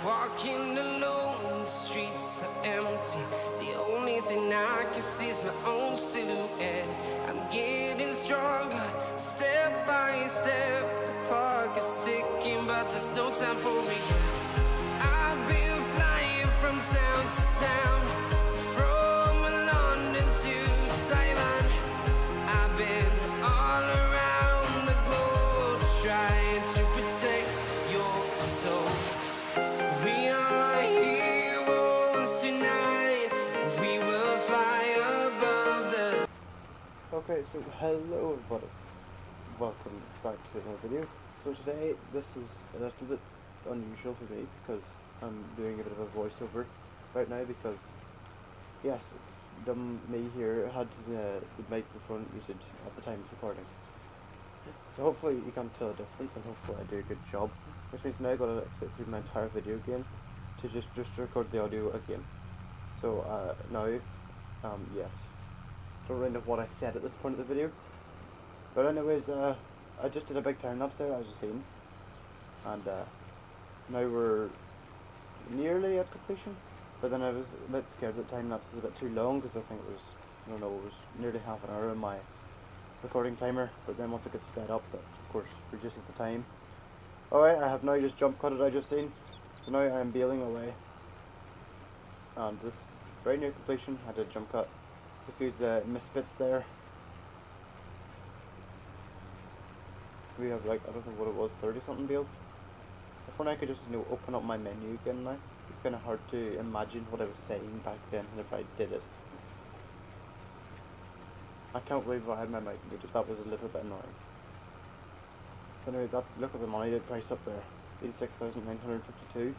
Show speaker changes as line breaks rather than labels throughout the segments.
Walking alone, the streets are empty. The only thing I can see is my own silhouette. I'm getting stronger, step by step. The clock is ticking, but there's no time for regrets. I've been flying from town to town, from London to Taiwan. I've been all around the globe, trying to protect your soul. We are heroes tonight. We will fly above the...
Okay, so hello everybody. Welcome back to another video. So today, this is a little bit unusual for me because I'm doing a bit of a voiceover right now because, yes, me here had the microphone usage at the time of recording. So hopefully you can tell a difference and hopefully I do a good job. Which means now I've got to sit through my entire video again to just record the audio again. So now, yes. Don't really know what I said at this point of the video. But anyways, I just did a big time lapse there as you've seen. And now we're nearly at completion. But then I was a bit scared that time lapse is a bit too long because I think it was, I don't know, it was nearly half an hour on my recording timer. But then once it gets sped up, that of course reduces the time. Alright, I have now just jump cut it I just seen. So now I am baling away. And this is very near completion. I did jump cut. Just use the misfits there. We have like, I don't know what it was, 30 something bales. If only I could just, open up my menu again now. It's kind of hard to imagine what I was saying back then whenever I did it. I can't believe I had my mic muted. That was a little bit annoying. Anyway, look at the money price up there, 86,952.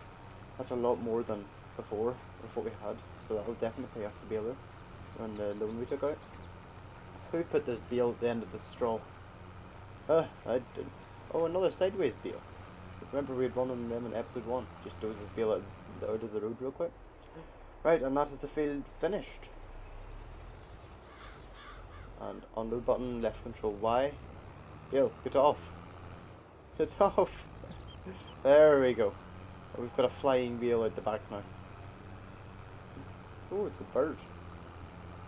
That's a lot more than before, with what we had, so that will definitely pay off the baler and the loan we took out. Who put this bale at the end of the straw? I didn't. Oh, another sideways bale. Remember we had one of them in episode 1. Just dose this bale out of the road real quick. Right, and that is the field finished. And unload button, left control Y. Bale, get off. Get off! There we go. We've got a flying bale out the back now. Oh, it's a bird.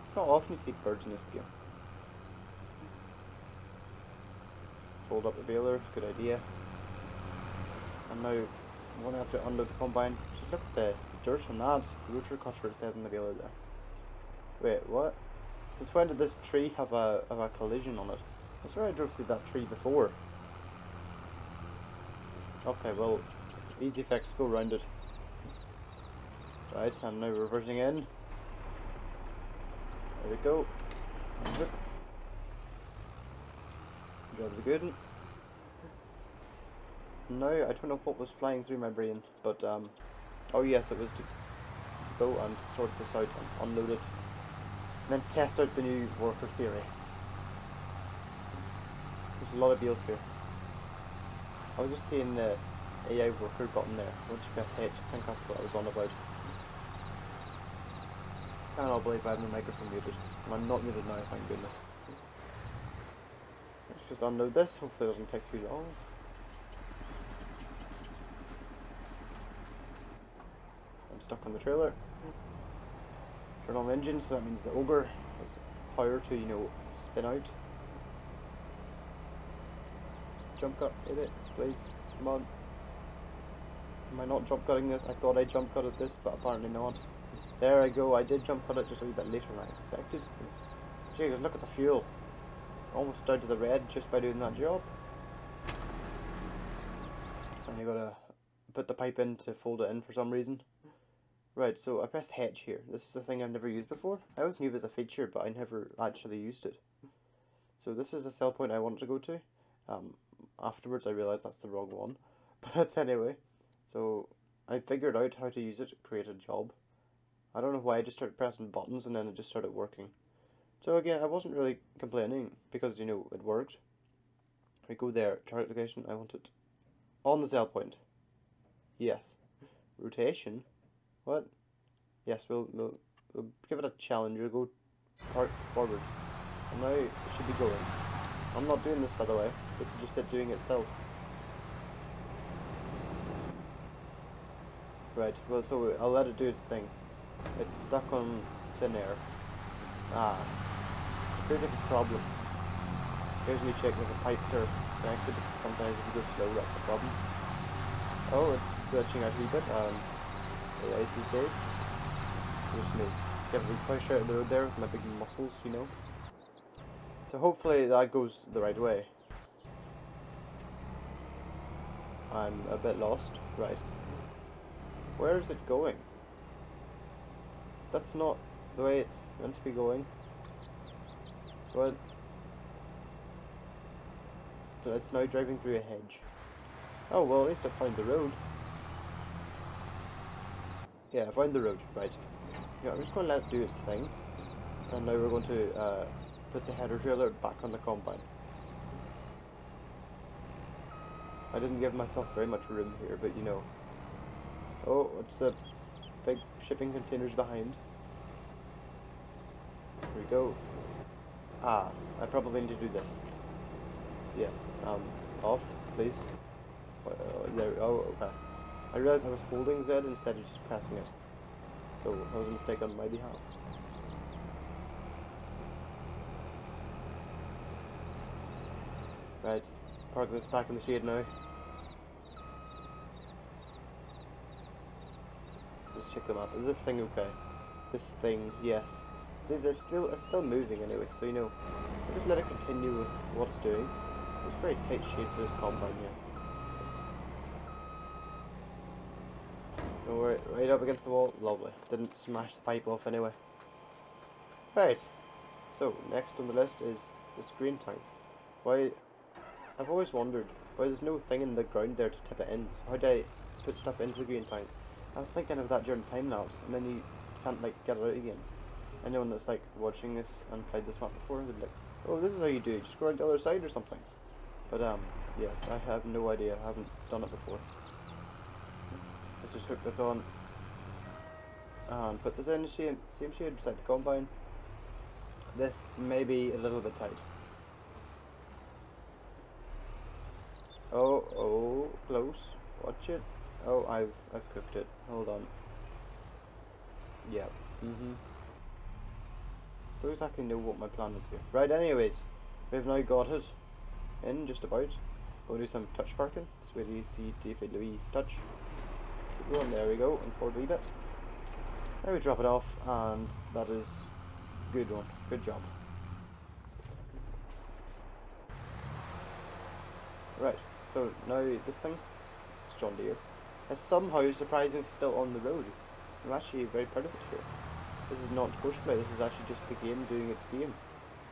It's not often you see birds in this game. Fold up the baler, good idea. And now I'm going to have to unload the combine. Just look at the dirt on that. Rotor cutter, it says in the baler there. Wait, what? Since when did this tree have a collision on it? I swear I drove through that tree before. Okay, well, easy fix, go round it. Right, and now reversing in. There we go. And look. Job's a good one. Now, I don't know what was flying through my brain, but, oh yes, it was to go and sort this out and unload it. And then test out the new worker theory. There's a lot of bales here. I was just seeing the AI worker button there. Once you press H, I think that's what I was on about. I cannot believe I have my microphone muted. And I'm not muted now, thank goodness. Let's just unload this, hopefully it doesn't take too long. I'm stuck on the trailer. Turn on the engine, so that means the ogre has power to, spin out. Jump cut, hit it, please, come on. Am I not jump cutting this? I thought I jump cutted this, but apparently not. There I go, I did jump cut it just a wee bit later than I expected. Jeez, look at the fuel. Almost down to the red just by doing that job. And you gotta put the pipe in to fold it in for some reason. Right, so I pressed H here. This is a thing I've never used before. I always knew it was a feature, but I never actually used it. So this is a sell point I wanted to go to. Afterwards I realised that's the wrong one. But anyway, so I figured out how to use it to create a job. I don't know why I just started pressing buttons and then it just started working. So again, I wasn't really complaining because, it worked. We go there, target location, I want it on the sell point. Yes. Rotation? What? Yes, we'll give it a challenge. We'll go forward. And now it should be going. I'm not doing this, by the way. This is just it doing itself. Right, well, so I'll let it do its thing. It's stuck on thin air. Ah, appears to have a problem. Here's me checking if the pipes are connected, because sometimes if you go slow, that's the problem. Oh, it's glitching out a wee bit. It is these days. Just me get a wee push out of the road there with my big muscles, you know. So hopefully that goes the right way. I'm a bit lost. Right. Where is it going? That's not the way it's meant to be going. What? So it's now driving through a hedge. Oh, well, at least I found the road. Yeah, I found the road. Right. Yeah, I'm just going to let it do its thing. And now we're going to put the header trailer back on the combine. I didn't give myself very much room here, but you know. Oh, what's the big shipping containers behind? Here we go. Ah, I probably need to do this. Yes. Off, please. There. Oh, okay. I realized I was holding Z instead of just pressing it. So that was a mistake on my behalf. Right. Park this back in the shade now. Let's check them up. Is this thing okay? This thing, yes. It's still moving anyway, so you know. I'll just let it continue with what it's doing. It's very tight shade for this combine, yeah. No, we're right up against the wall. Lovely. Didn't smash the pipe off anyway. Right. So, next on the list is this green tank. Why... I've always wondered why there's no thing in the ground there to tip it in. So how do I put stuff into the green tank? I was thinking of that during time lapse, and then you can't like get it out again. Anyone that's like watching this and played this map before would be like, oh, this is how you do it, just go around the other side or something. But yes, I have no idea, I haven't done it before. Let's just hook this on and put this in the same shade beside the combine. This may be a little bit tight. Oh, close. Watch it. Oh, I've cooked it. Hold on. Yeah. Don't exactly know what my plan is here. Right, anyways, we've now got it in just about. We'll do some touch parking. So where do you see Louis touch? Keep going, there we go, and forward a wee bit. Now we drop it off, and that is good one. Good job. Right, so now this thing, it's John Deere. It's somehow surprisingly still on the road. I'm actually very proud of it here. This is not cosplay, this is actually just the game doing its game.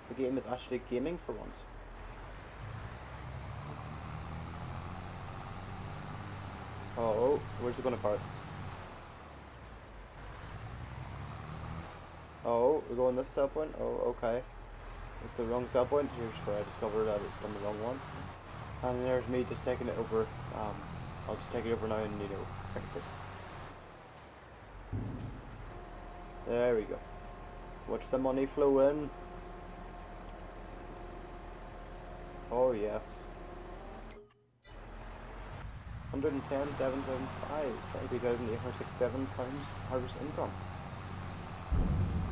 The game is actually gaming for once. Oh, where's it gonna park? Oh, we're going this sell point? Oh, okay. It's the wrong sell point. Here's where I discovered that it's done the wrong one. And there's me just taking it over. I'll just take it over now and, you know, fix it. There we go. Watch the money flow in. Oh, yes. 110,775, £23,867 harvest income.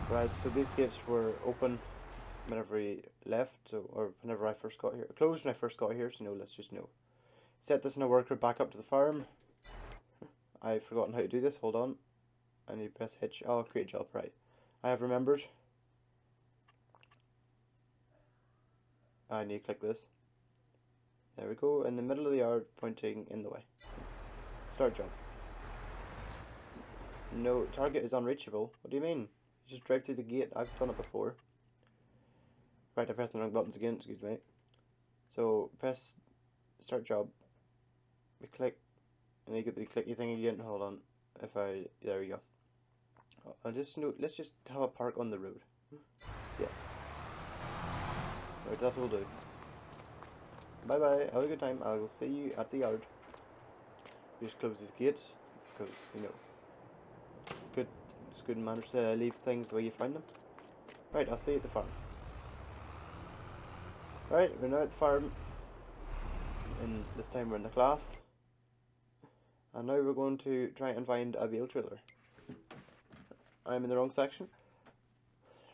Right, so these gates were open whenever we left, so, or whenever I first got here. Closed when I first got here, so no, let's just know. Set this in a worker back up to the farm. I've forgotten how to do this, hold on. I need to press hitch. Oh, create job, right. I have remembered. I need to click this. There we go, in the middle of the yard, pointing in the way. Start job. No, target is unreachable. What do you mean? You just drive through the gate. I've done it before. Right, I pressed the wrong buttons again, excuse me. So, press start job. We click, and you get the clicky thing again. Hold on. There we go. Let's just have a park on the road. Yes. Right, that will do. Bye bye, have a good time. I will see you at the yard. Just close these gates, because, you know, it's good manners to leave things the way you find them. Right, I'll see you at the farm. Right, we're now at the farm, and this time we're in the class. And now we're going to try and find a bale trailer. I'm in the wrong section.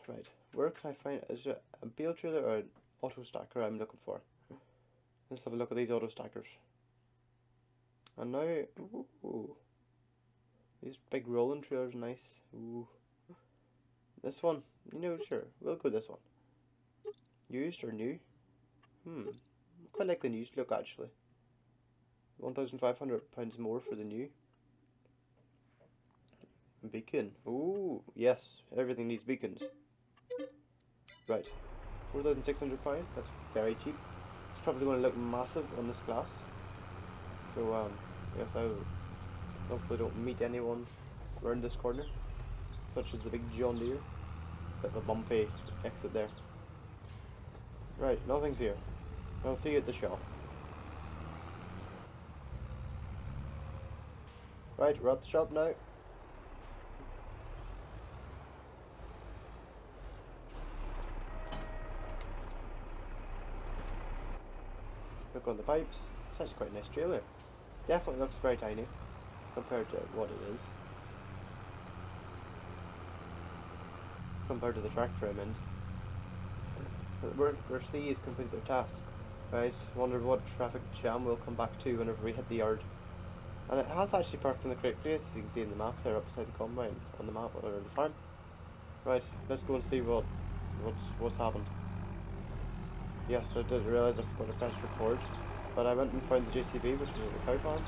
Right, where can I find, is it a bale trailer or an auto stacker I'm looking for? Let's have a look at these auto stackers. And now, ooh, these big rolling trailers are nice. Ooh. This one, sure, we'll go this one. Used or new? Quite like the used look actually. £1,500 more for the new. Beacon. Ooh, yes, everything needs beacons. Right, £4,600. That's very cheap. It's probably going to look massive on this class. So yes, I hopefully don't meet anyone around this corner, such as the big John Deere. Bit of a bumpy exit there. Right, nothing's here. I'll see you at the shop. Right, we're at the shop now. Look on the pipes. It's actually quite a nice trailer. Definitely looks very tiny compared to what it is. Compared to the tractor I'm in. Where C has completed their task. Right, wonder what traffic jam we'll come back to whenever we hit the yard. And it has actually parked in the correct place, as you can see in the map there, up beside the combine, on the map, or the farm. Right, let's go and see what's happened. Yes, I didn't realise I forgot to press record, but I went and found the JCB, which was at the cow farm.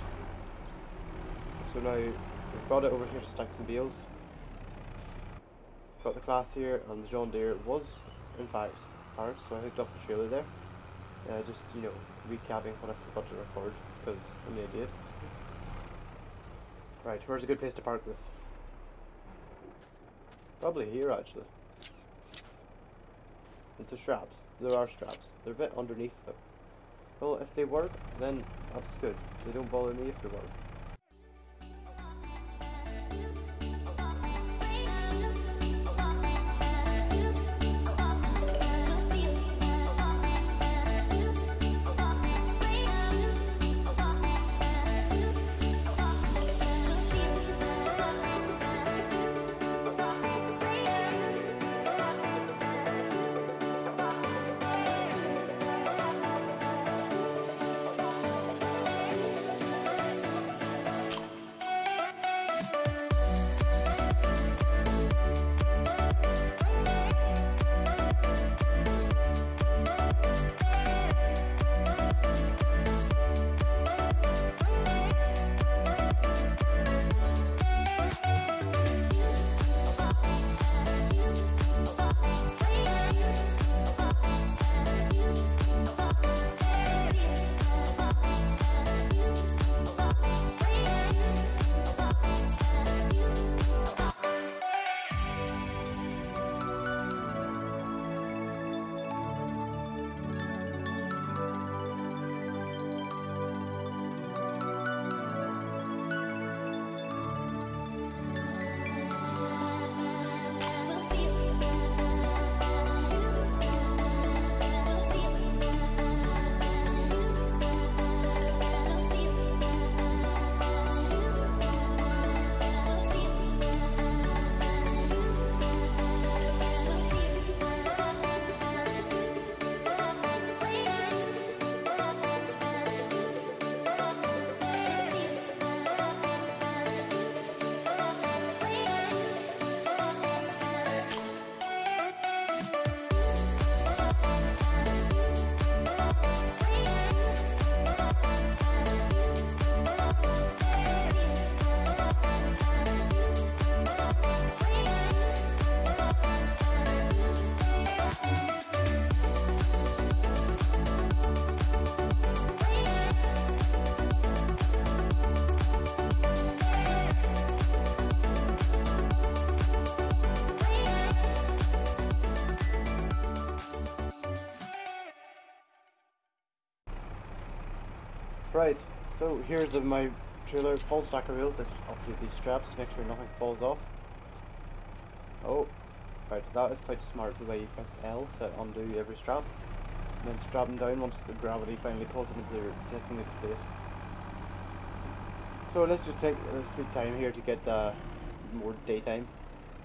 So now, we've brought it over here to stack some bales. Got the class here, and the John Deere was, in fact, parked, so I hooked up the trailer there. Just, recapping what I forgot to record, because I'm an idiot. Right, where's a good place to park this? Probably here, actually. It's the straps. There are straps. They're a bit underneath, though. Well, if they work, then that's good. They don't bother me if they work. Right, so here's my trailer full stack of wheels. Let's update these straps, make sure nothing falls off. Oh, right, that is quite smart, the way you press L to undo every strap, and then strap them down once the gravity finally pulls them into their designated place. So let's just take a speed time here to get more daytime.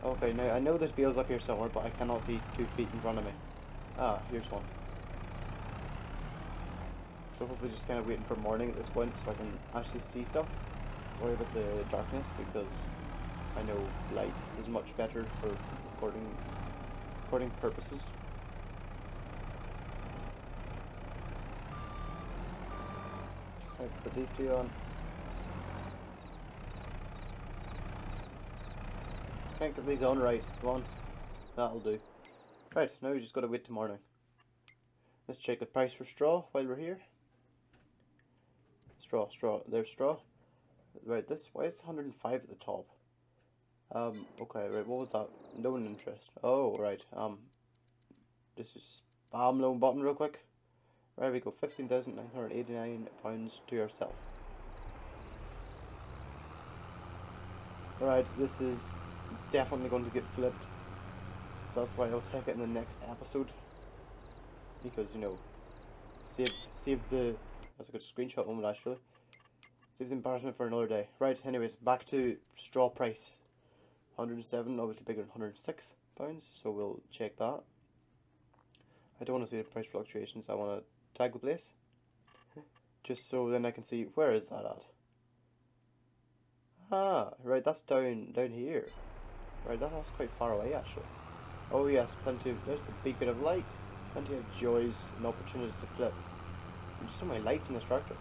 Okay, now I know there's bales up here somewhere, but I cannot see 2 feet in front of me. Ah, here's one. So hopefully just kind of waiting for morning at this point so I can actually see stuff. Sorry about the darkness because I know light is much better for recording purposes. Right, put these two on. Can't get these on right. Come on. That'll do. Right, now we just gotta wait till morning. Let's check the price for straw while we're here. Straw. There's straw. Right, why is it 105 at the top? Okay, right, what was that? Loan interest. Oh, right, this is spam loan button real quick. Right, we go £15,989 to yourself. Right, this is definitely going to get flipped. So that's why I'll take it in the next episode. Because, you know, save the... That's a good screenshot moment, actually. Save the embarrassment for another day. Right, anyways, back to straw price. 107, obviously bigger than £106, so we'll check that. I don't want to see the price fluctuations, I want to tag the place. Just so then I can see, where is that at? Ah, right, that's down here. Right, that's quite far away actually. Oh yes, there's the beacon of light. Plenty of joys and opportunities to flip. There's so many lights in this tractor.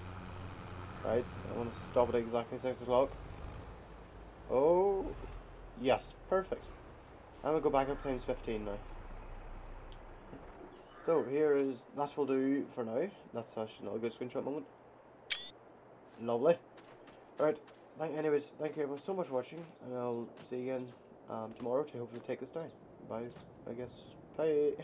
Right, I want to stop at exactly 6 o'clock. Oh, yes, perfect. I'm going to go back up times 15 now. So that will do for now. That's actually not a good screenshot moment. Lovely. Right, anyways, thank you so much for watching, and I'll see you again tomorrow to hopefully take this down. Bye, I guess. Bye.